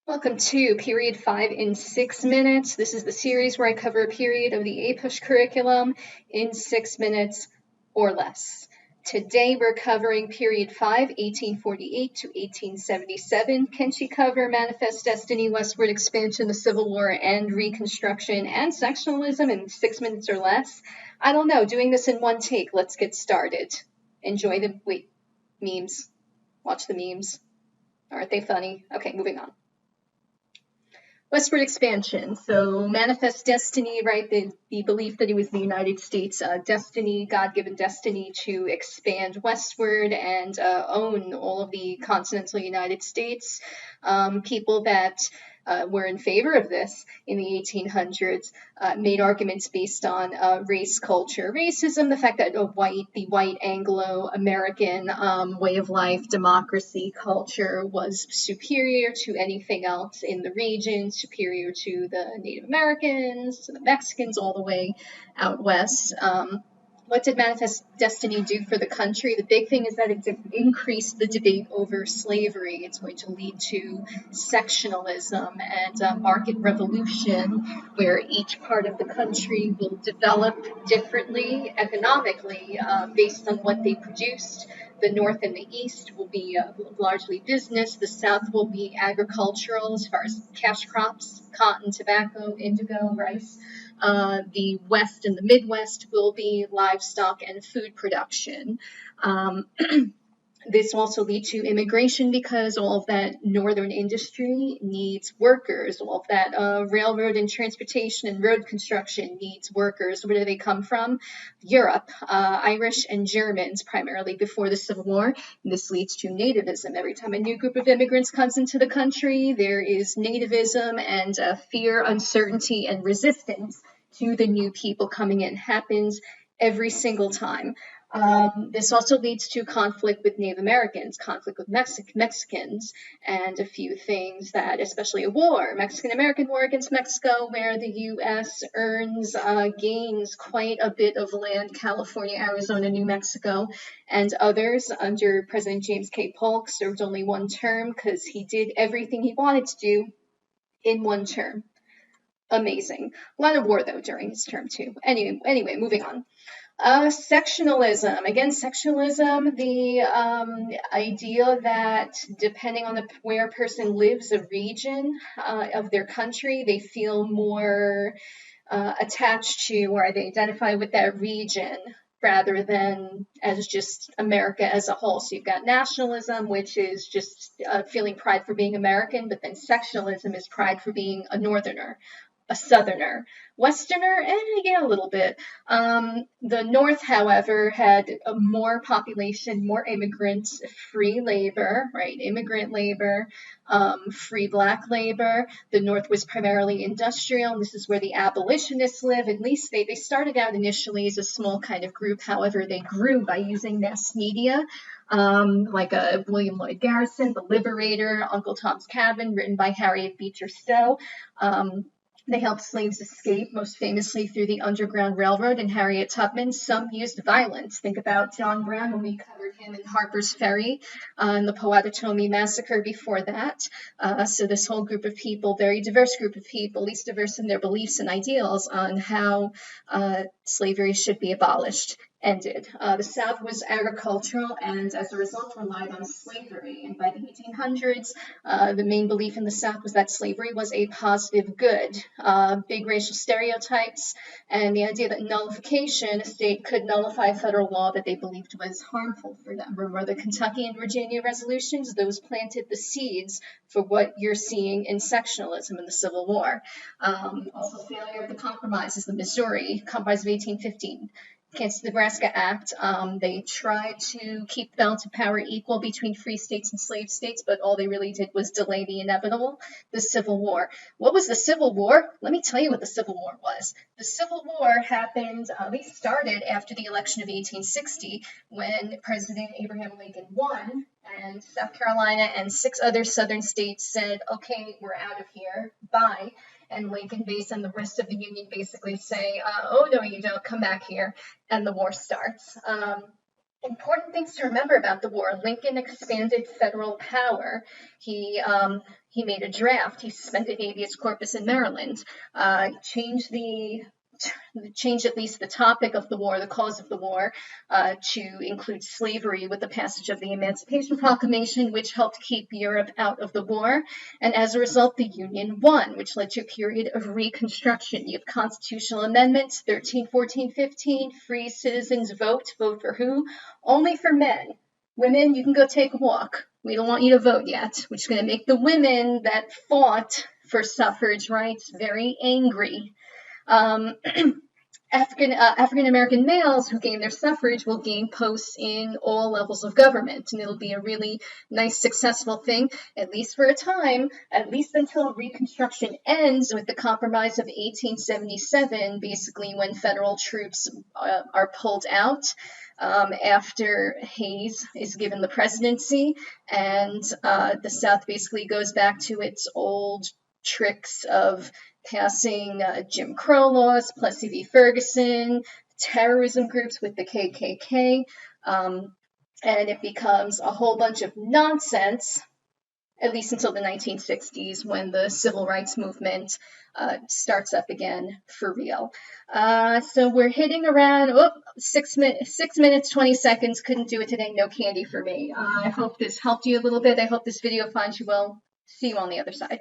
Welcome to Period 5 in 6 minutes. This is the series where I cover a period of the APUSH curriculum in 6 minutes or less. Today we're covering Period 5, 1848 to 1877. Can she cover Manifest Destiny, Westward Expansion, the Civil War, and Reconstruction, and Sectionalism in 6 minutes or less? I don't know. Doing this in one take. Let's get started. Enjoy the memes. Watch the memes. Aren't they funny? Okay, moving on. Westward expansion. So manifest destiny, right? The belief that it was the United States destiny, God-given destiny to expand westward and own all of the continental United States. People that were in favor of this in the 1800s made arguments based on race, culture, racism, the fact that the white Anglo-American way of life, democracy, culture was superior to anything else in the region, superior to the Native Americans, to the Mexicans, all the way out west. What did Manifest Destiny do for the country? The big thing is that it increased the debate over slavery. It's going to lead to sectionalism and market revolution, where each part of the country will develop differently economically based on what they produced. The North and the East will be largely business. The South will be agricultural as far as cash crops, cotton, tobacco, indigo, rice. The West and the Midwest will be livestock and food production. This will also lead to immigration because all of that northern industry needs workers. All of that railroad and transportation and road construction needs workers. Where do they come from? Europe, Irish and Germans, primarily before the Civil War. This leads to nativism. Every time a new group of immigrants comes into the country, there is nativism and fear, uncertainty, and resistance to the new people coming in. Happens every single time. This also leads to conflict with Native Americans, conflict with Mexicans, and a few things that, especially a war, Mexican-American War against Mexico, where the U.S. gains quite a bit of land, California, Arizona, New Mexico, and others. Under President James K. Polk, served only one term because he did everything he wanted to do in one term. Amazing. A lot of war, though, during his term, too. Anyway, moving on. Sectionalism. Again, sectionalism, the idea that depending on where a person lives, a region of their country, they feel more attached to or they identify with that region rather than as just America as a whole. So you've got nationalism, which is just feeling pride for being American, but then sectionalism is pride for being a Northerner, a Southerner. Westerner, yeah, a little bit. The North, however, had more population, more immigrants, free labor, right? Immigrant labor, free black labor. The North was primarily industrial, and this is where the abolitionists live. At least they started out initially as a small kind of group. However, they grew by using mass media, like William Lloyd Garrison, The Liberator, Uncle Tom's Cabin, written by Harriet Beecher Stowe. They helped slaves escape, most famously through the Underground Railroad and Harriet Tubman. Some used violence. Think about John Brown when we covered him in Harper's Ferry and the Powhatan Massacre before that. So this whole group of people, very diverse group of people, least diverse in their beliefs and ideals on how slavery should be abolished, ended. The South was agricultural and as a result relied on slavery. And by the 1800s, the main belief in the South was that slavery was a positive good. Big racial stereotypes and the idea that nullification, a state could nullify federal law that they believed was harmful for them. Remember the Kentucky and Virginia resolutions? Those planted the seeds for what you're seeing in sectionalism in the Civil War. Also failure of the compromises, the Missouri Compromise of 1815. Kansas-Nebraska Act, they tried to keep the balance of power equal between free states and slave states, but all they really did was delay the inevitable, the Civil War. What was the Civil War? Let me tell you what the Civil War was. The Civil War happened, they started after the election of 1860 when President Abraham Lincoln won, and South Carolina and 6 other southern states said, okay, we're out of here, bye. And Lincoln base and the rest of the Union basically say, oh, no, you don't, come back here. And the war starts. Important things to remember about the war. Lincoln expanded federal power. He made a draft. He suspended habeas corpus in Maryland. Changed the Change at least the topic of the war, the cause of the war, to include slavery with the passage of the Emancipation Proclamation, which helped keep Europe out of the war. And as a result, the Union won, which led to a period of Reconstruction. You have constitutional amendments, 13, 14, 15, free citizens vote. Vote for who? Only for men. Women, you can go take a walk. We don't want you to vote yet, which is going to make the women that fought for suffrage rights very angry. African American males who gain their suffrage will gain posts in all levels of government, and it'll be a really nice, successful thing, at least for a time, at least until Reconstruction ends with the Compromise of 1877, basically when federal troops are pulled out. After Hayes is given the presidency, and the South basically goes back to its old tricks of passing Jim Crow laws, Plessy v. Ferguson, terrorism groups with the KKK, and it becomes a whole bunch of nonsense, at least until the 1960s when the civil rights movement starts up again for real. So we're hitting around 6 minutes, 20 seconds. Couldn't do it today. No candy for me. I hope this helped you a little bit. I hope this video finds you well. See you on the other side.